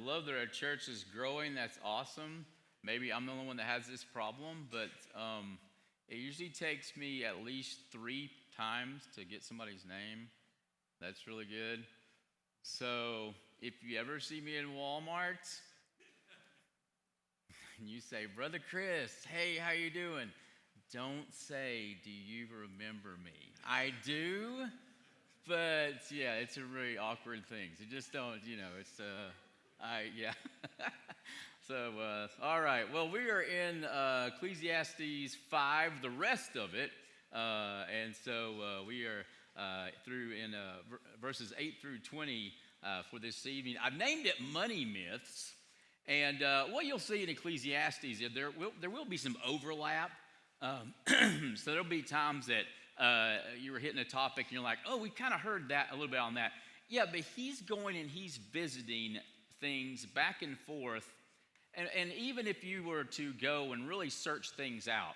love that our church is growing. That's awesome. Maybe I'm the only one that has this problem, but it usually takes me at least 3 times to get somebody's name. That's really good. So if you ever see me in Walmart and you say, Brother Chris, hey, how you doing? Don't say, do you remember me? I do, but yeah, it's a really awkward thing. So just don't, it's, yeah. So, all right. Well, we are in Ecclesiastes 5, the rest of it. And so we are through in verses 8 through 20 for this evening. I've named it Money Myths. And what you'll see in Ecclesiastes is there will be some overlap. So there'll be times that you were hitting a topic and you're like, oh, we kind of heard that a little bit on that. Yeah, but he's going and he's visiting things back and forth. And even if you were to go and really search things out,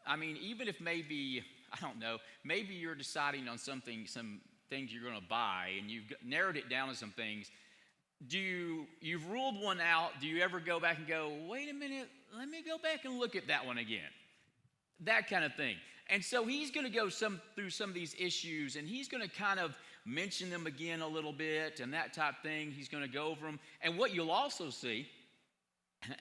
I mean, even if maybe, I don't know, maybe you're deciding on some things you're going to buy and you've narrowed it down to some things, you've ruled one out, do you ever go back and go, wait a minute, let me go back and look at that one again? That kind of thing. And so he's going to go through some of these issues, and he's going to kind of mention them again a little bit and that type thing. He's going to go over them. And what you'll also see,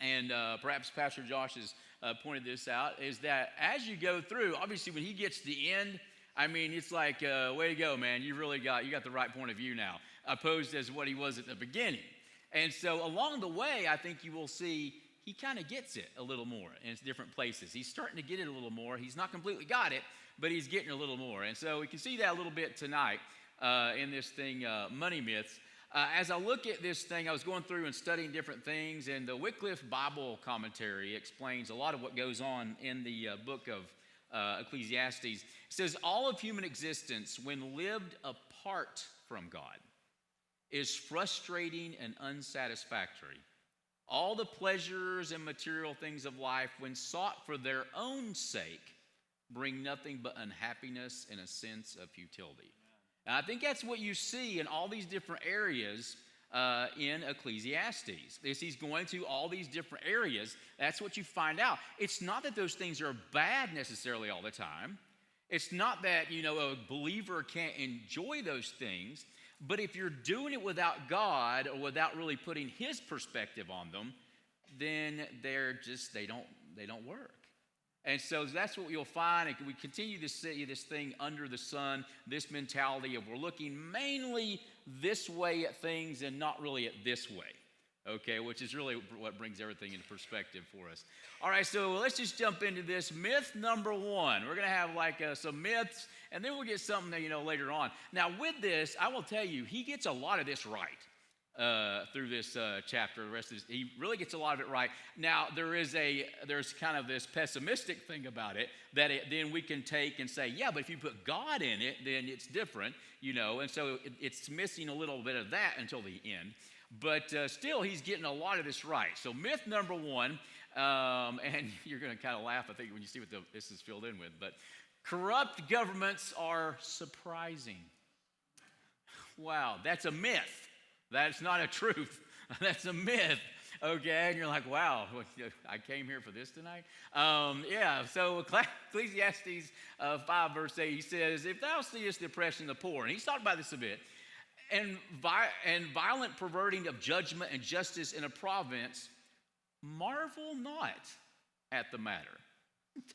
and perhaps Pastor Josh has pointed this out, is that as you go through, obviously when he gets to the end, I mean, it's like, way to go, man. You got the right point of view now, opposed as what he was at the beginning. And so along the way, I think you will see he kind of gets it a little more in different places. He's starting to get it a little more. He's not completely got it, but he's getting a little more. And so we can see that a little bit tonight in this thing, Money Myths. As I look at this thing, I was going through and studying different things, and the Wycliffe Bible commentary explains a lot of what goes on in the book of Ecclesiastes. It says, all of human existence, when lived apart from God, is frustrating and unsatisfactory. All the pleasures and material things of life, when sought for their own sake, bring nothing but unhappiness and a sense of futility. And I think that's what you see in all these different areas in Ecclesiastes. As he's going to all these different areas, that's what you find out. It's not that those things are bad necessarily all the time. It's not that, a believer can't enjoy those things. But if you're doing it without God or without really putting his perspective on them, then they don't work. And so that's what you'll find. We continue to see this thing under the sun, this mentality of we're looking mainly this way at things and not really at this way, okay, which is really what brings everything into perspective for us. All right, so let's just jump into this. Myth number 1. We're going to have some myths, and then we'll get something later on. Now, with this, I will tell you, he gets a lot of this right through this chapter. The rest of this, he really gets a lot of it right. Now, there's kind of this pessimistic thing about it that then we can take and say, yeah, but if you put God in it, then it's different, and so it's missing a little bit of that until the end. But still, he's getting a lot of this right. So myth number 1, and you're going to kind of laugh, I think, when you see what this is filled in with, but corrupt governments are surprising. Wow, that's a myth. That's not a truth. That's a myth, okay? And you're like, wow, I came here for this tonight? So Ecclesiastes 5, verse 8, he says, if thou seest the oppression of the poor, and he's talked about this a bit, and violent perverting of judgment and justice in a province, marvel not at the matter.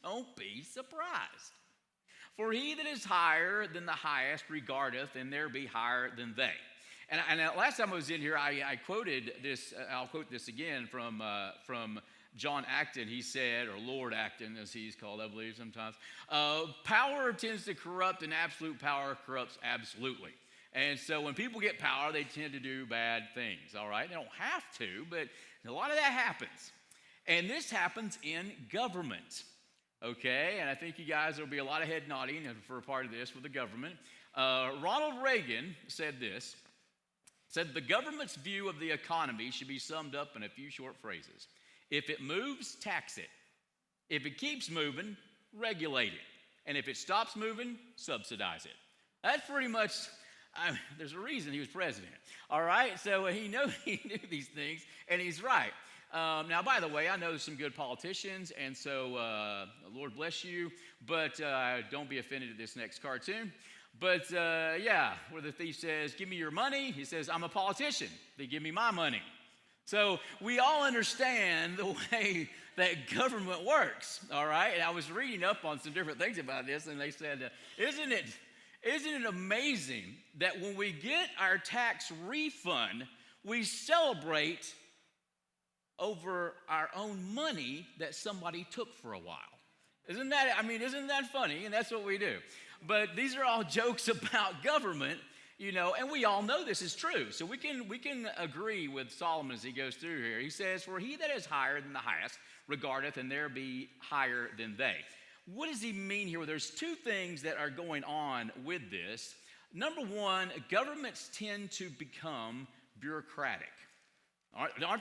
Don't be surprised. For he that is higher than the highest regardeth, and there be higher than they. And last time I was in here, I quoted this. I'll quote this again from John Acton. He said, or Lord Acton, as he's called, I believe sometimes, power tends to corrupt, and absolute power corrupts absolutely. And so when people get power, they tend to do bad things, all right? They don't have to, but a lot of that happens. And this happens in government, okay? And I think you guys, there'll be a lot of head nodding for a part of this with the government. Ronald Reagan said this, said the government's view of the economy should be summed up in a few short phrases. If it moves, tax it. If it keeps moving, regulate it. And if it stops moving, subsidize it. That's pretty much There's a reason he was president. All right, so he knew these things, and he's right. Now, by the way, I know some good politicians, and so Lord bless you, but don't be offended at this next cartoon. But yeah, where the thief says, give me your money, he says, I'm a politician. They give me my money. So we all understand the way that government works, all right? And I was reading up on some different things about this, and they said, isn't it amazing that when we get our tax refund, we celebrate over our own money that somebody took for a while? Isn't that funny? And that's what we do. But these are all jokes about government, and we all know this is true. So we can agree with Solomon as he goes through here. He says, for he that is higher than the highest regardeth, and there be higher than they. What does he mean here? Well, there's two things that are going on with this. Number one, governments tend to become bureaucratic.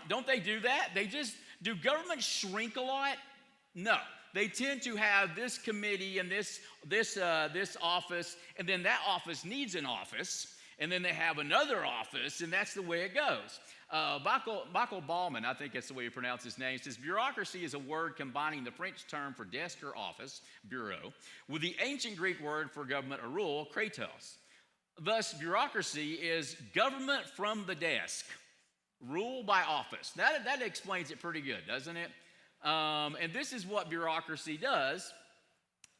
Don't they do that? Do governments shrink a lot? No. They tend to have this committee and this office, and then that office needs an office, and then they have another office, and that's the way it goes. Michael Ballman, I think that's the way you pronounce his name, says bureaucracy is a word combining the French term for desk or office, bureau, with the ancient Greek word for government or rule, kratos. Thus, bureaucracy is government from the desk, rule by office. That explains it pretty good, doesn't it? And this is what bureaucracy does.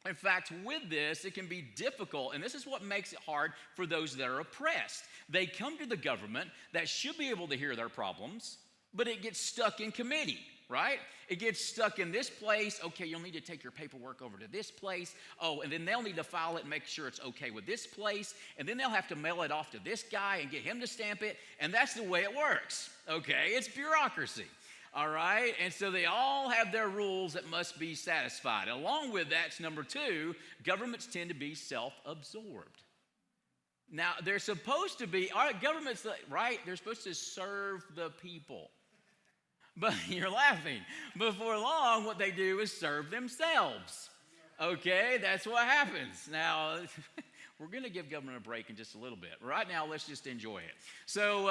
In fact, with this, it can be difficult, and this is what makes it hard for those that are oppressed. They come to the government that should be able to hear their problems, but it gets stuck in committee, right? It gets stuck in this place. Okay, you'll need to take your paperwork over to this place. Oh, and then they'll need to file it and make sure it's okay with this place. And then they'll have to mail it off to this guy and get him to stamp it. And that's the way it works, okay? It's bureaucracy. All right, and so they all have their rules that must be satisfied. Along with that's number two, governments tend to be self-absorbed. Now, they're supposed to be, our governments, right, they're supposed to serve the people. But you're laughing. Before long, what they do is serve themselves. Okay, that's what happens. Now, we're going to give government a break in just a little bit. Right now, let's just enjoy it. So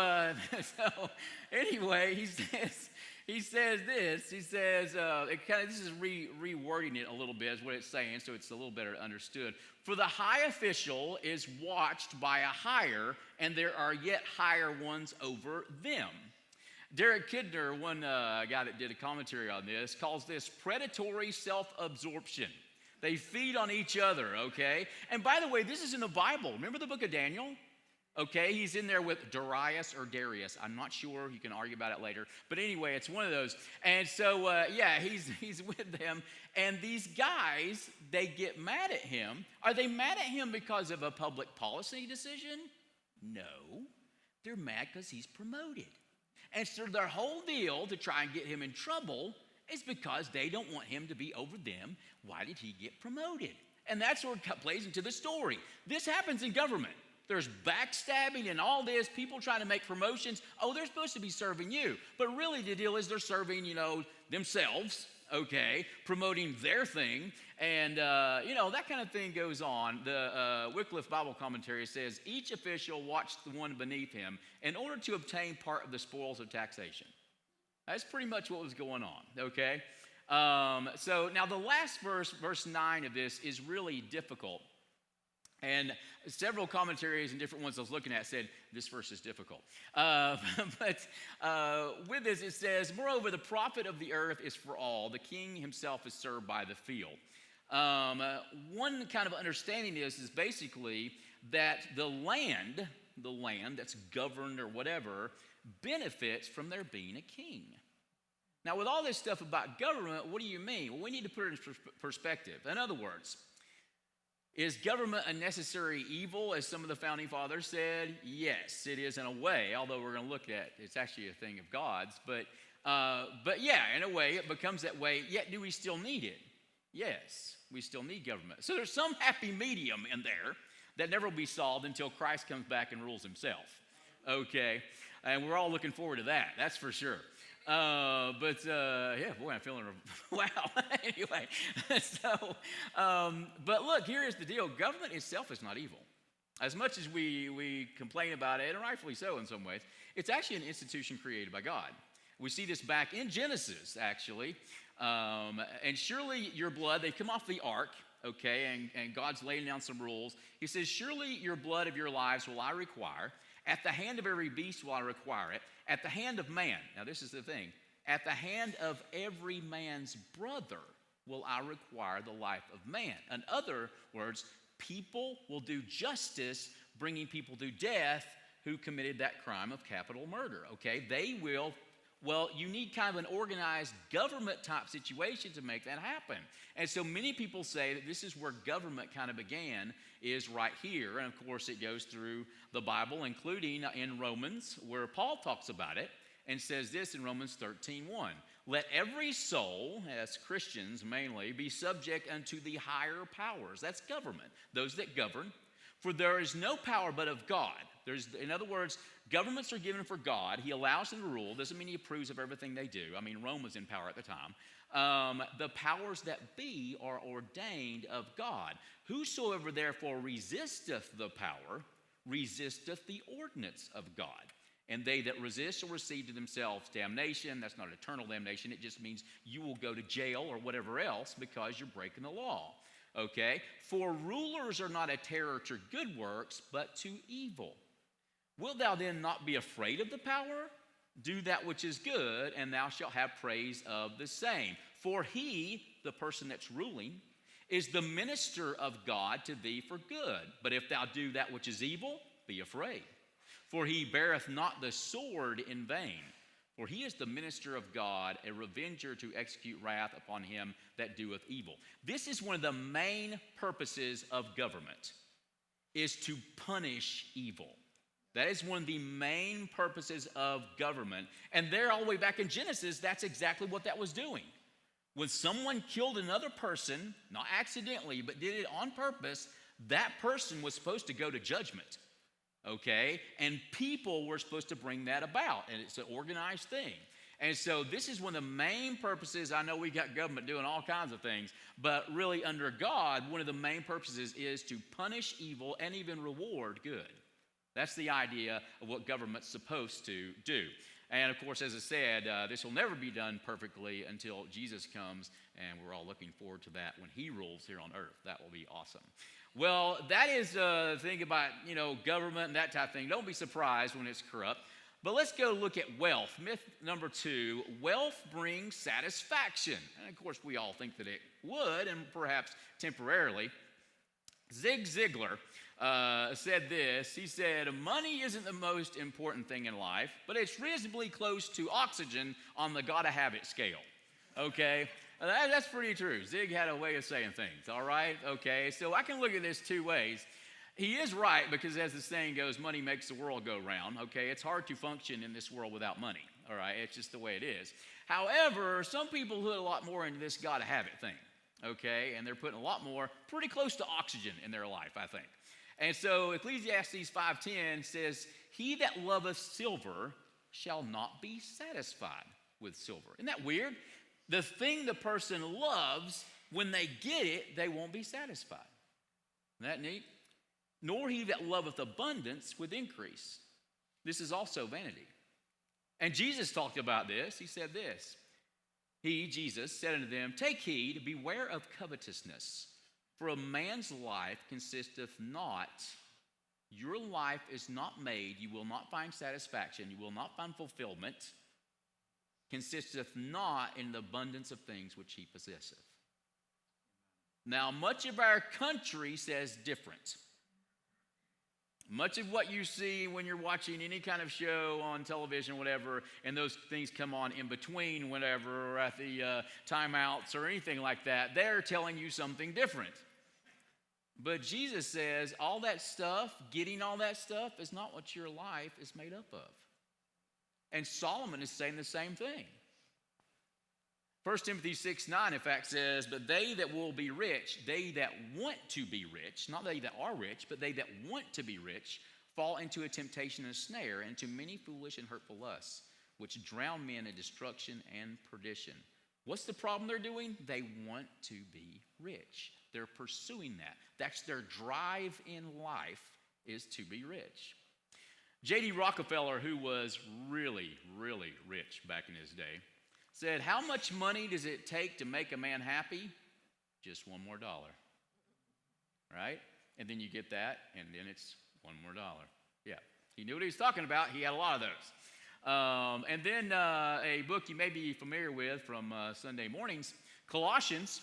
anyway, he says this. He says, this is rewording it a little bit, is what it's saying, so it's a little better understood. For the high official is watched by a higher, and there are yet higher ones over them. Derek Kidner, one guy that did a commentary on this, calls this predatory self-absorption. They feed on each other, okay? And by the way, this is in the Bible. Remember the book of Daniel? Okay, he's in there with Darius or Darius. I'm not sure. You can argue about it later. But anyway, it's one of those. And so, he's with them. And these guys, they get mad at him. Are they mad at him because of a public policy decision? No. They're mad because he's promoted. And so their whole deal to try and get him in trouble is because they don't want him to be over them. Why did he get promoted? And that's where it plays into the story. This happens in government. There's backstabbing and all this, people trying to make promotions. Oh, they're supposed to be serving you. But really the deal is they're serving, themselves, okay, promoting their thing. And, that kind of thing goes on. The Wycliffe Bible commentary says, each official watched the one beneath him in order to obtain part of the spoils of taxation. That's pretty much what was going on, okay? So now the last verse 9 of this is really difficult. And several commentaries and different ones I was looking at said, this verse is difficult. But with this it says, moreover, the profit of the earth is for all. The king himself is served by the field. One kind of understanding is basically that the land that's governed or whatever, benefits from there being a king. Now, with all this stuff about government, what do you mean? Well, we need to put it in perspective. In other words, is government a necessary evil, as some of the founding fathers said? Yes, it is in a way, although we're going to look at it's actually a thing of God's. But yeah, in a way, it becomes that way. Yet, do we still need it? Yes, we still need government. So there's some happy medium in there that never will be solved until Christ comes back and rules himself. Okay, and we're all looking forward to that. That's for sure. Yeah, boy, I'm feeling, wow. Anyway, but look, here is the deal. Government itself is not evil. As much as we complain about it, and rightfully so in some ways, it's actually an institution created by God. We see this back in Genesis, actually. And surely your blood, they come off the ark, okay, and God's laying down some rules. He says, surely your blood of your lives will I require. At the hand of every beast will I require it. At the hand of man, now this is the thing, at the hand of every man's brother will I require the life of man. In other words, people will do justice, bringing people to death who committed that crime of capital murder, okay? They will, well, you need kind of an organized government type situation to make that happen. And so many people say that this is where government kind of began, is right here. And of course, it goes through the Bible, including in Romans, where Paul talks about it and says this in Romans 13:1. Let every soul, as Christians mainly, be subject unto the higher powers. That's government, those that govern. For there is no power but of God. In other words, governments are given for God. He allows them to rule. Doesn't mean he approves of everything they do. I mean, Rome was in power at the time. The powers that be are ordained of God. Whosoever therefore resisteth the power, resisteth the ordinance of God. And they that resist shall receive to themselves damnation. That's not eternal damnation. It just means you will go to jail or whatever else because you're breaking the law. Okay? For rulers are not a terror to good works, but to evil. Wilt thou then not be afraid of the power? Do that which is good, and thou shalt have praise of the same. For he, the person that's ruling, is the minister of God to thee for good. But if thou do that which is evil, be afraid. For he beareth not the sword in vain. For he is the minister of God, a revenger to execute wrath upon him that doeth evil. This is one of the main purposes of government, is to punish evil. That is one of the main purposes of government. And there, all the way back in Genesis, that's exactly what that was doing. When someone killed another person, not accidentally, but did it on purpose, that person was supposed to go to judgment. Okay? And people were supposed to bring that about. And it's an organized thing. And so this is one of the main purposes. I know we got government doing all kinds of things, but really under God, one of the main purposes is to punish evil and even reward good. That's the idea of what government's supposed to do. And of course, as I said, this will never be done perfectly until Jesus comes, and we're all looking forward to that when he rules here on earth. That will be awesome. Well, that is the thing about, government and that type of thing. Don't be surprised when it's corrupt. But let's go look at wealth. Myth number 2, wealth brings satisfaction. And of course, we all think that it would, and perhaps temporarily. Zig Ziglar said this. He said, money isn't the most important thing in life, but it's reasonably close to oxygen on the gotta have it scale. Okay? That's pretty true. Zig had a way of saying things, all right? Okay, so I can look at this 2 ways. He is right because, as the saying goes, money makes the world go round, okay? It's hard to function in this world without money, all right? It's just the way it is. However, some people put a lot more into this gotta have it thing, okay? And they're putting a lot more, pretty close to oxygen in their life, I think. And so Ecclesiastes 5:10 says, he that loveth silver shall not be satisfied with silver. Isn't that weird? The thing the person loves, when they get it, they won't be satisfied. Isn't that neat? Nor he that loveth abundance with increase. This is also vanity. And Jesus talked about this. He said this. He, Jesus, said unto them, take heed, beware of covetousness. For a man's life consisteth not, your life is not made, you will not find satisfaction, you will not find fulfillment, consisteth not in the abundance of things which he possesseth. Now, much of our country says different. Much of what you see when you're watching any kind of show on television, whatever, and those things come on in between, whatever, or at the timeouts or anything like that, they're telling you something different. But Jesus says all that stuff, getting all that stuff, is not what your life is made up of. And Solomon is saying the same thing. 1 Timothy 6:9, in fact, says, but they that will be rich, they that want to be rich, not they that are rich, but they that want to be rich, fall into a temptation and a snare, and into many foolish and hurtful lusts, which drown men in destruction and perdition. What's the problem they're doing? They want to be rich. They're pursuing that. That's their drive in life, is to be rich. J.D. Rockefeller, who was really, really rich back in his day, said, how much money does it take to make a man happy? Just one more dollar. Right? And then you get that, and then it's one more dollar. Yeah. He knew what he was talking about. He had a lot of those. And then a book you may be familiar with from Sunday mornings, Colossians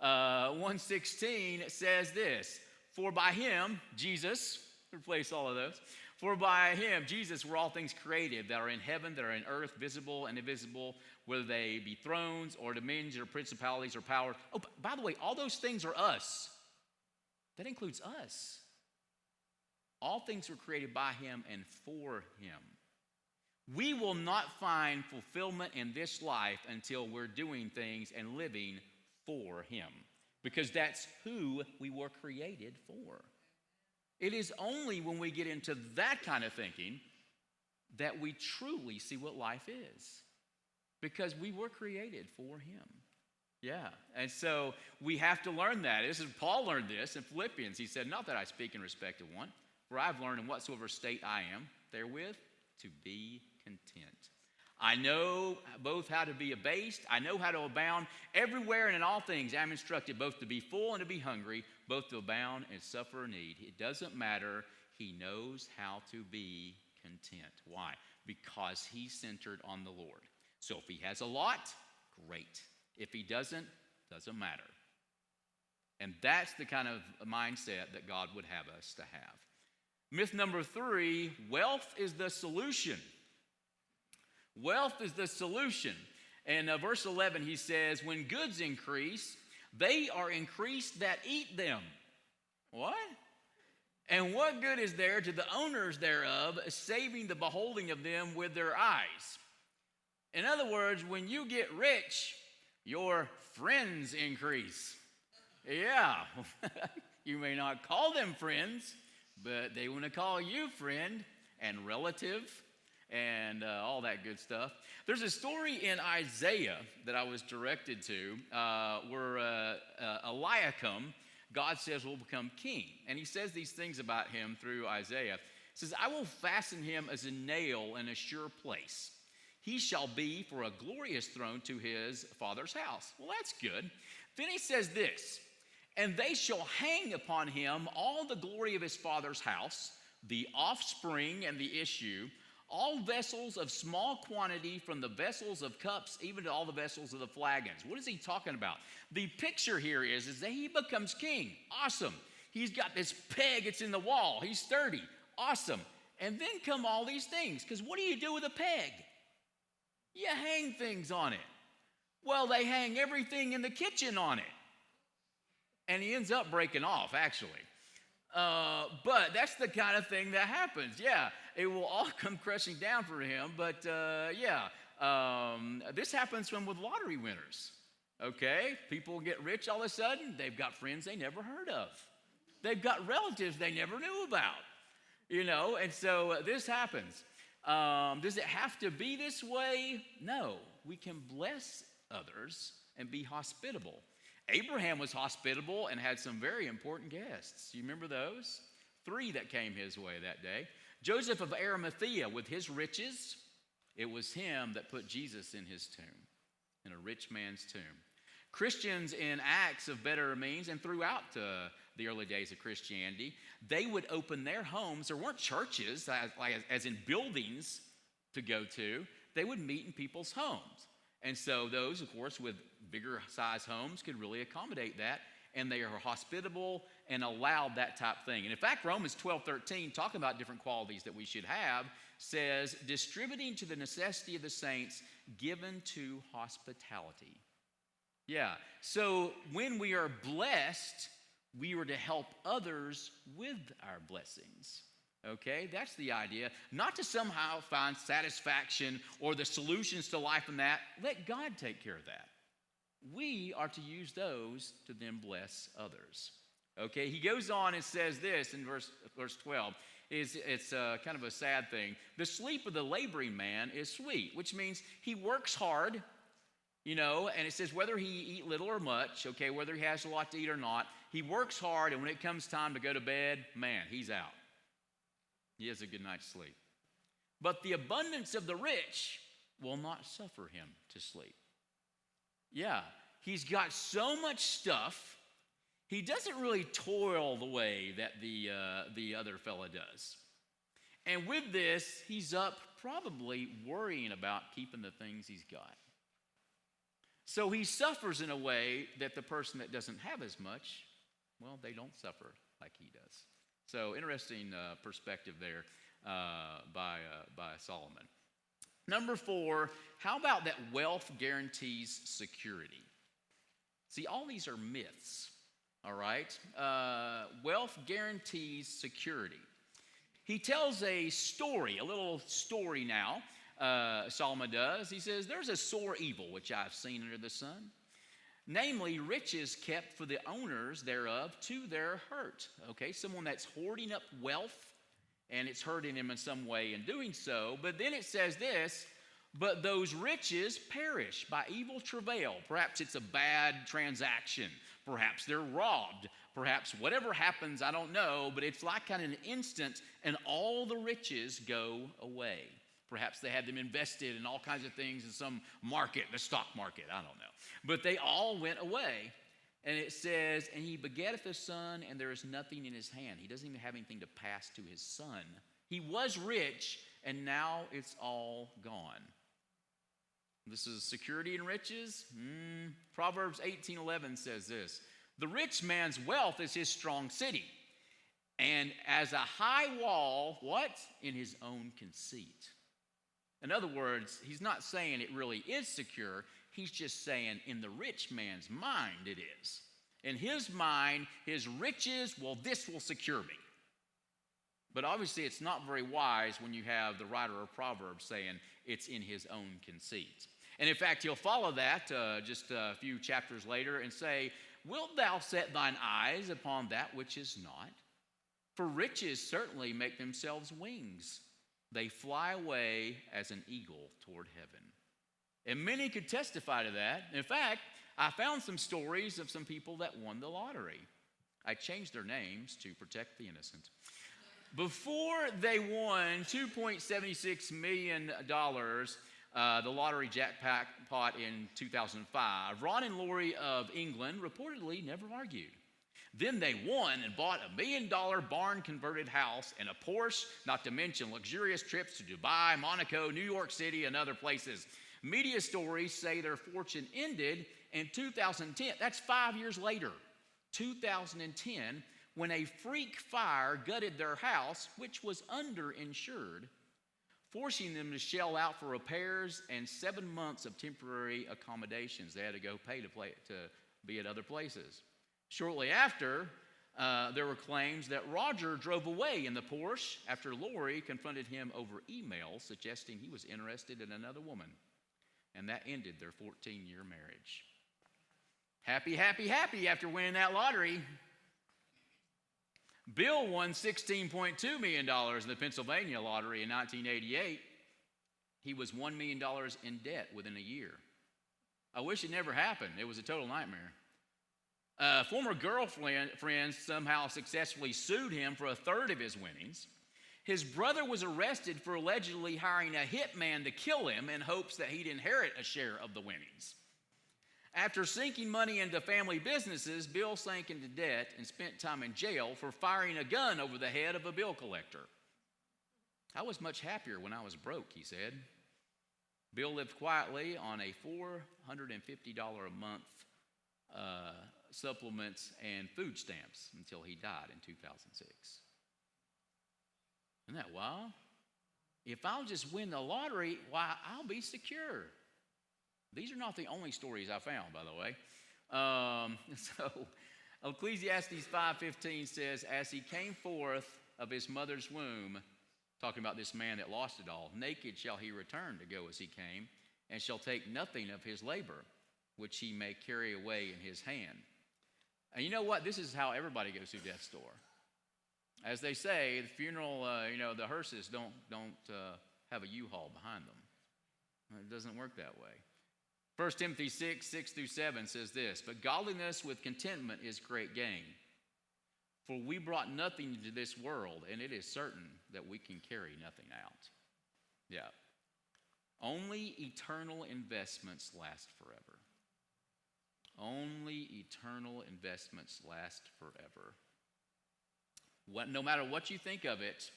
1:16 says this, for by him, Jesus, replace all of those, for by him, Jesus, were all things created that are in heaven, that are in earth, visible and invisible, whether they be thrones or dominions or principalities or powers. Oh, by the way, all those things are us. That includes us. All things were created by him and for him. We will not find fulfillment in this life until we're doing things and living for him, because that's who we were created for. It is only when we get into that kind of thinking that we truly see what life is, because we were created for him. Yeah, and so we have to learn that. Paul learned this in Philippians. He said, not that I speak in respect of one, for I've learned in whatsoever state I am, therewith to be content. I know both how to be abased, I know how to abound. Everywhere and in all things I am instructed both to be full and to be hungry, both to abound and suffer need. It doesn't matter. He knows how to be content. Why? Because he's centered on the Lord. So if he has a lot, great. If he doesn't matter. And that's the kind of mindset that God would have us to have. Myth number 3, wealth is the solution. Wealth is the solution. In verse 11, he says, when goods increase, they are increased that eat them. What? And what good is there to the owners thereof, saving the beholding of them with their eyes? In other words, when you get rich, your friends increase. Yeah, you may not call them friends, but they want to call you friend and relative and all that good stuff. There's a story in Isaiah that I was directed to where Eliakim, God says, will become king. And he says these things about him through Isaiah. He says, I will fasten him as a nail in a sure place. He shall be for a glorious throne to his father's house. Well, that's good. Then he says this, and they shall hang upon him all the glory of his father's house, the offspring and the issue, all vessels of small quantity, from the vessels of cups even to all the vessels of the flagons. What is he talking about? The picture here is that he becomes king. Awesome. He's got this peg, it's in the wall. He's sturdy. Awesome. And then come all these things, because what do you do with a peg? You hang things on it. Well, they hang everything in the kitchen on it. And he ends up breaking off, actually. But that's the kind of thing that happens. Yeah, it will all come crashing down for him. But this happens with lottery winners. Okay, people get rich all of a sudden. They've got friends they never heard of. They've got relatives they never knew about. You know, and so this happens. Does it have to be this way? No. We can bless others and be hospitable. Abraham was hospitable and had some very important guests. You remember those? 3 that came his way that day. Joseph of Arimathea, with his riches, it was him that put Jesus in his tomb, in a rich man's tomb. Christians in Acts of better means and throughout the early days of Christianity, they would open their homes. There weren't churches, as in buildings to go to. They would meet in people's homes. And so those, of course, with bigger size homes could really accommodate that. And they are hospitable and allowed that type thing. And in fact, Romans 12:13, talking about different qualities that we should have, says, distributing to the necessity of the saints, given to hospitality. Yeah, so when we are blessed, we are to help others with our blessings. Okay, that's the idea. Not to somehow find satisfaction or the solutions to life in that. Let God take care of that. We are to use those to then bless others. Okay, he goes on and says this in verse 12. It's kind of a sad thing. The sleep of the laboring man is sweet, which means he works hard, you know, and it says whether he eat little or much, okay, whether he has a lot to eat or not, he works hard, and when it comes time to go to bed, man, he's out. He has a good night's sleep. But the abundance of the rich will not suffer him to sleep. Yeah, he's got so much stuff, he doesn't really toil the way that the other fella does. And with this, he's up probably worrying about keeping the things he's got. So he suffers in a way that the person that doesn't have as much, well, they don't suffer like he does. So interesting perspective there by Solomon. Number 4, how about that wealth guarantees security? See, all these are myths, all right? Wealth guarantees security. He tells a story, a little story now, Solomon does. He says, there's a sore evil which I've seen under the sun, namely riches kept for the owners thereof to their hurt. Okay, someone that's hoarding up wealth, and it's hurting him in some way in doing so. But then it says this, but those riches perish by evil travail. Perhaps it's a bad transaction. Perhaps they're robbed. Perhaps whatever happens, I don't know, but it's like kind of an instant, and all the riches go away. Perhaps they had them invested in all kinds of things in some market, the stock market, I don't know. But they all went away. And it says, and he begetteth a son, and there is nothing in his hand. He doesn't even have anything to pass to his son. He was rich, and now it's all gone. This is security and riches. Proverbs 18:11 says this, the rich man's wealth is his strong city, and as a high wall, what? In his own conceit. In other words, he's not saying it really is secure. He's just saying in the rich man's mind it is. In his mind, his riches, well, this will secure me. But obviously it's not very wise when you have the writer of Proverbs saying it's in his own conceit. And in fact, he'll follow that just a few chapters later and say, wilt thou set thine eyes upon that which is not? For riches certainly make themselves wings. They fly away as an eagle toward heaven. And many could testify to that. In fact, I found some stories of some people that won the lottery. I changed their names to protect the innocent. Before they won $2.76 million, the lottery jackpot in 2005, Ron and Lori of England reportedly never argued. Then they won and bought $1 million barn-converted house and a Porsche, not to mention luxurious trips to Dubai, Monaco, New York City, and other places. Media stories say their fortune ended in 2010. That's 5 years later, 2010, when a freak fire gutted their house, which was underinsured, forcing them to shell out for repairs and 7 months of temporary accommodations. They had to go pay to be at other places. Shortly after, there were claims that Roger drove away in the Porsche after Lori confronted him over email suggesting he was interested in another woman. And that ended their 14-year marriage. Happy, happy, happy after winning that lottery. Bill won $16.2 million in the Pennsylvania lottery in 1988. He was $1 million in debt within a year. I wish it never happened. It was a total nightmare. Former girlfriend somehow successfully sued him for a third of his winnings. His brother was arrested for allegedly hiring a hitman to kill him in hopes that he'd inherit a share of the winnings. After sinking money into family businesses, Bill sank into debt and spent time in jail for firing a gun over the head of a bill collector. I was much happier when I was broke, he said. Bill lived quietly on a $450 a month supplements and food stamps until he died in 2006. Isn't that wild? If I'll just win the lottery, why, I'll be secure. These are not the only stories I found, by the way. So Ecclesiastes 5:15 says, as he came forth of his mother's womb, talking about this man that lost it all, naked shall he return to go as he came, and shall take nothing of his labor, which he may carry away in his hand. And you know what? This is how everybody goes through death's door. As they say, the funeral, the hearses don't have a U-Haul behind them. It doesn't work that way. 1 Timothy 6:6-7 says this, but godliness with contentment is great gain. For we brought nothing into this world, and it is certain that we can carry nothing out. Yeah. Only eternal investments last forever. Only eternal investments last forever. No matter what you think of it,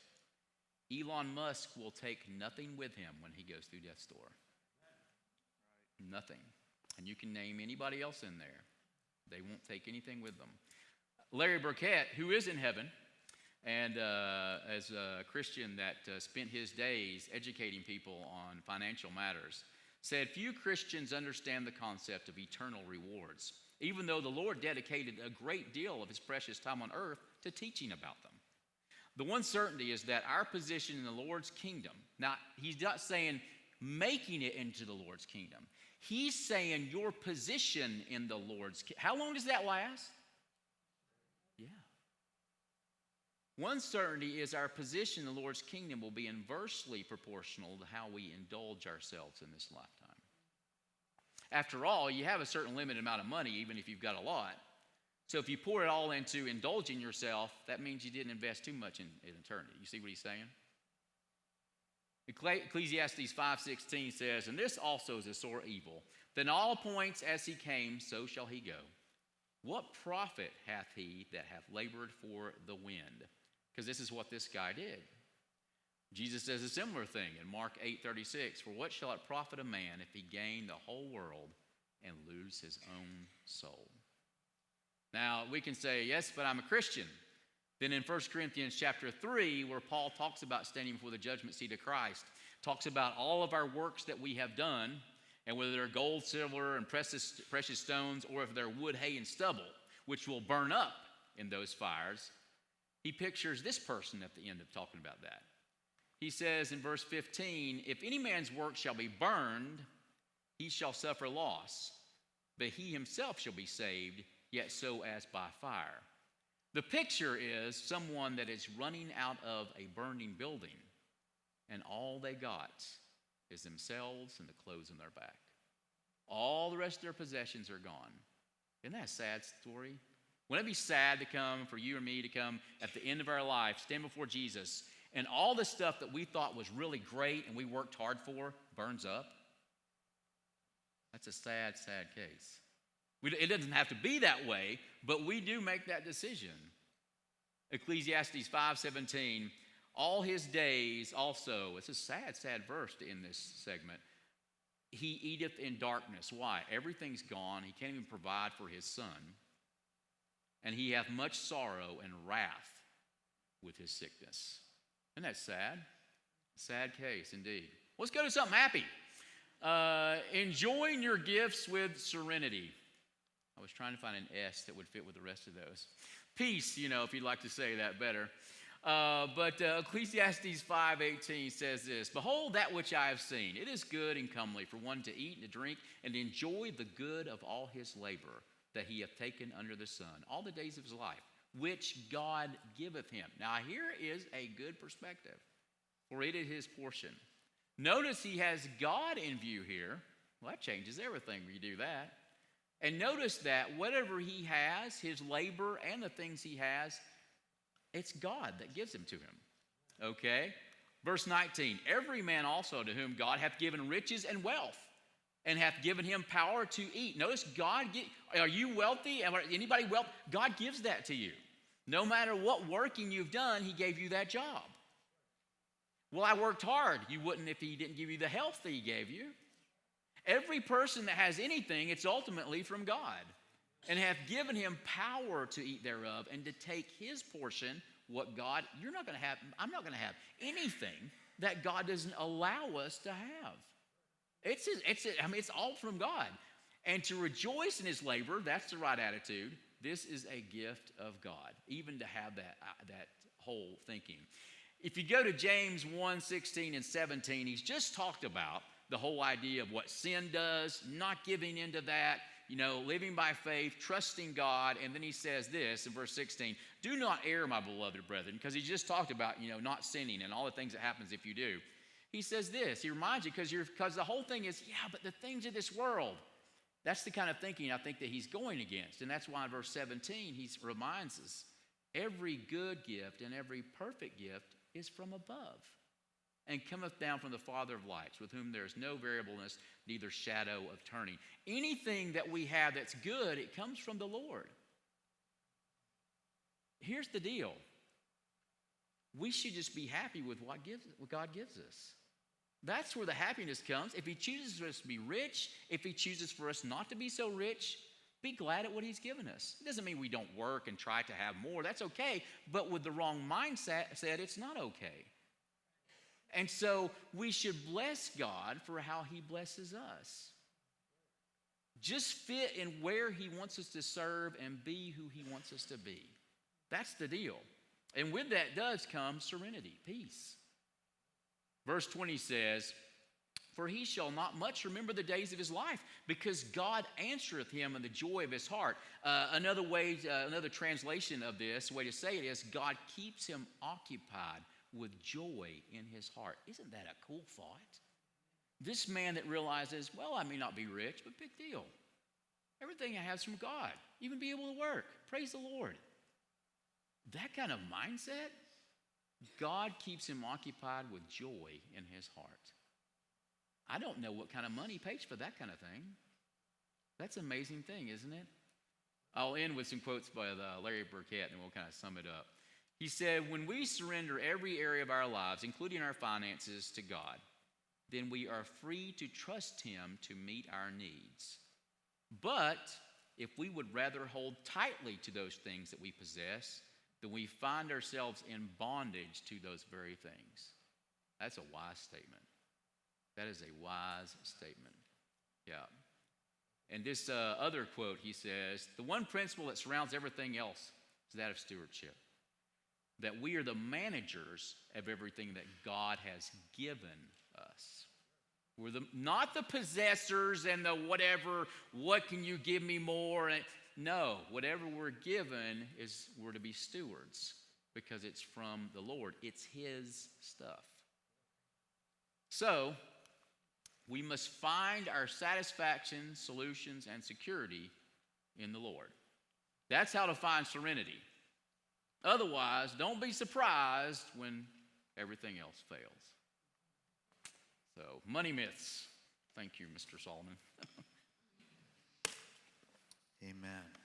Elon Musk will take nothing with him when he goes through death's door. Nothing. And you can name anybody else in there. They won't take anything with them. Larry Burkett, who is in heaven, and as a Christian that spent his days educating people on financial matters, said few Christians understand the concept of eternal rewards, even though the Lord dedicated a great deal of his precious time on earth to teaching about them. The one certainty is that our position in the Lord's kingdom, now he's not saying making it into the Lord's kingdom. He's saying your position in the Lord's kingdom. How long does that last? Yeah. One certainty is our position in the Lord's kingdom will be inversely proportional to how we indulge ourselves in this lifetime. After all, you have a certain limited amount of money, even if you've got a lot. So if you pour it all into indulging yourself, that means you didn't invest too much in eternity. You see what he's saying? Ecclesiastes 5:16 says, and this also is a sore evil, then all points as he came, so shall he go. What profit hath he that hath labored for the wind? Because this is what this guy did. Jesus says a similar thing in Mark 8:36, for what shall it profit a man if he gain the whole world and lose his own soul? Now, we can say, yes, but I'm a Christian. Then in 1 Corinthians chapter 3, where Paul talks about standing before the judgment seat of Christ, talks about all of our works that we have done, and whether they're gold, silver, and precious stones, or if they're wood, hay, and stubble, which will burn up in those fires, he pictures this person at the end of talking about that. He says in verse 15, if any man's work shall be burned, he shall suffer loss, but he himself shall be saved, yet so as by fire. The picture is someone that is running out of a burning building, and all they got is themselves and the clothes on their back. All the rest of their possessions are gone. Isn't that a sad story? Wouldn't it be sad to come, for you and me to come at the end of our life, stand before Jesus, and all the stuff that we thought was really great and we worked hard for burns up? That's a sad, sad case. It doesn't have to be that way, but we do make that decision. Ecclesiastes 5:17, all his days also, it's a sad, sad verse in this segment, he eateth in darkness. Why? Everything's gone. He can't even provide for his son. And he hath much sorrow and wrath with his sickness. Isn't that sad? Sad case indeed. Let's go to something happy. Enjoying your gifts with serenity. I was trying to find an S that would fit with the rest of those. Peace, if you'd like to say that better. But Ecclesiastes 5:18 says this, behold that which I have seen, it is good and comely for one to eat and to drink and to enjoy the good of all his labor that he hath taken under the sun, all the days of his life, which God giveth him. Now here is a good perspective, for it is his portion. Notice he has God in view here. Well, that changes everything when you do that. And notice that whatever he has, his labor and the things he has, it's God that gives them to him. Okay? Verse 19, every man also to whom God hath given riches and wealth, and hath given him power to eat. Notice are you wealthy? Anybody wealthy? God gives that to you. No matter what working you've done, he gave you that job. Well, I worked hard. You wouldn't if he didn't give you the health that he gave you. Every person that has anything, it's ultimately from God, and hath given him power to eat thereof, and to take his portion, what God, I'm not going to have anything that God doesn't allow us to have. It's all from God. And to rejoice in his labor, that's the right attitude. This is a gift of God, even to have that whole thinking. If you go to James 1:16 and 17, he's just talked about the whole idea of what sin does, not giving into that, living by faith, trusting God. And then he says this in verse 16, do not err, my beloved brethren, because he just talked about, not sinning and all the things that happens if you do. He says this, he reminds you, because the whole thing is, but the things of this world, that's the kind of thinking I think that he's going against. And that's why in verse 17, he reminds us, Every good gift and every perfect gift is from above, and cometh down from the Father of lights, with whom there is no variableness, neither shadow of turning. Anything that we have that's good, it comes from the Lord. Here's the deal. We should just be happy with what God gives us. That's where the happiness comes. If he chooses for us to be rich, if he chooses for us not to be so rich, be glad at what he's given us. It doesn't mean we don't work and try to have more. That's okay. But with the wrong mindset, it's not okay. And so we should bless God for how he blesses us. Just fit in where he wants us to serve and be who he wants us to be. That's the deal. And with that does come serenity, peace. Verse 20 says, for he shall not much remember the days of his life, because God answereth him in the joy of his heart. Another translation of this, way to say it is, God keeps him occupied with joy in his heart. Isn't that a cool thought? This man that realizes, well, I may not be rich, but big deal. Everything I have is from God. Even be able to work. Praise the Lord. That kind of mindset, God keeps him occupied with joy in his heart. I don't know what kind of money pays for that kind of thing. That's an amazing thing, isn't it? I'll end with some quotes by Larry Burkett, and we'll kind of sum it up. He said, when we surrender every area of our lives, including our finances, to God, then we are free to trust him to meet our needs. But if we would rather hold tightly to those things that we possess, then we find ourselves in bondage to those very things. That's a wise statement. That is a wise statement. Yeah. And this other quote, he says, the one principle that surrounds everything else is that of stewardship. That we are the managers of everything that God has given us. We're not the possessors and the whatever, what can you give me more? No, whatever we're given we're to be stewards because it's from the Lord. It's his stuff. So, we must find our satisfaction, solutions, and security in the Lord. That's how to find serenity. Otherwise, don't be surprised when everything else fails. So, money myths. Thank you, Mr. Solomon. Amen.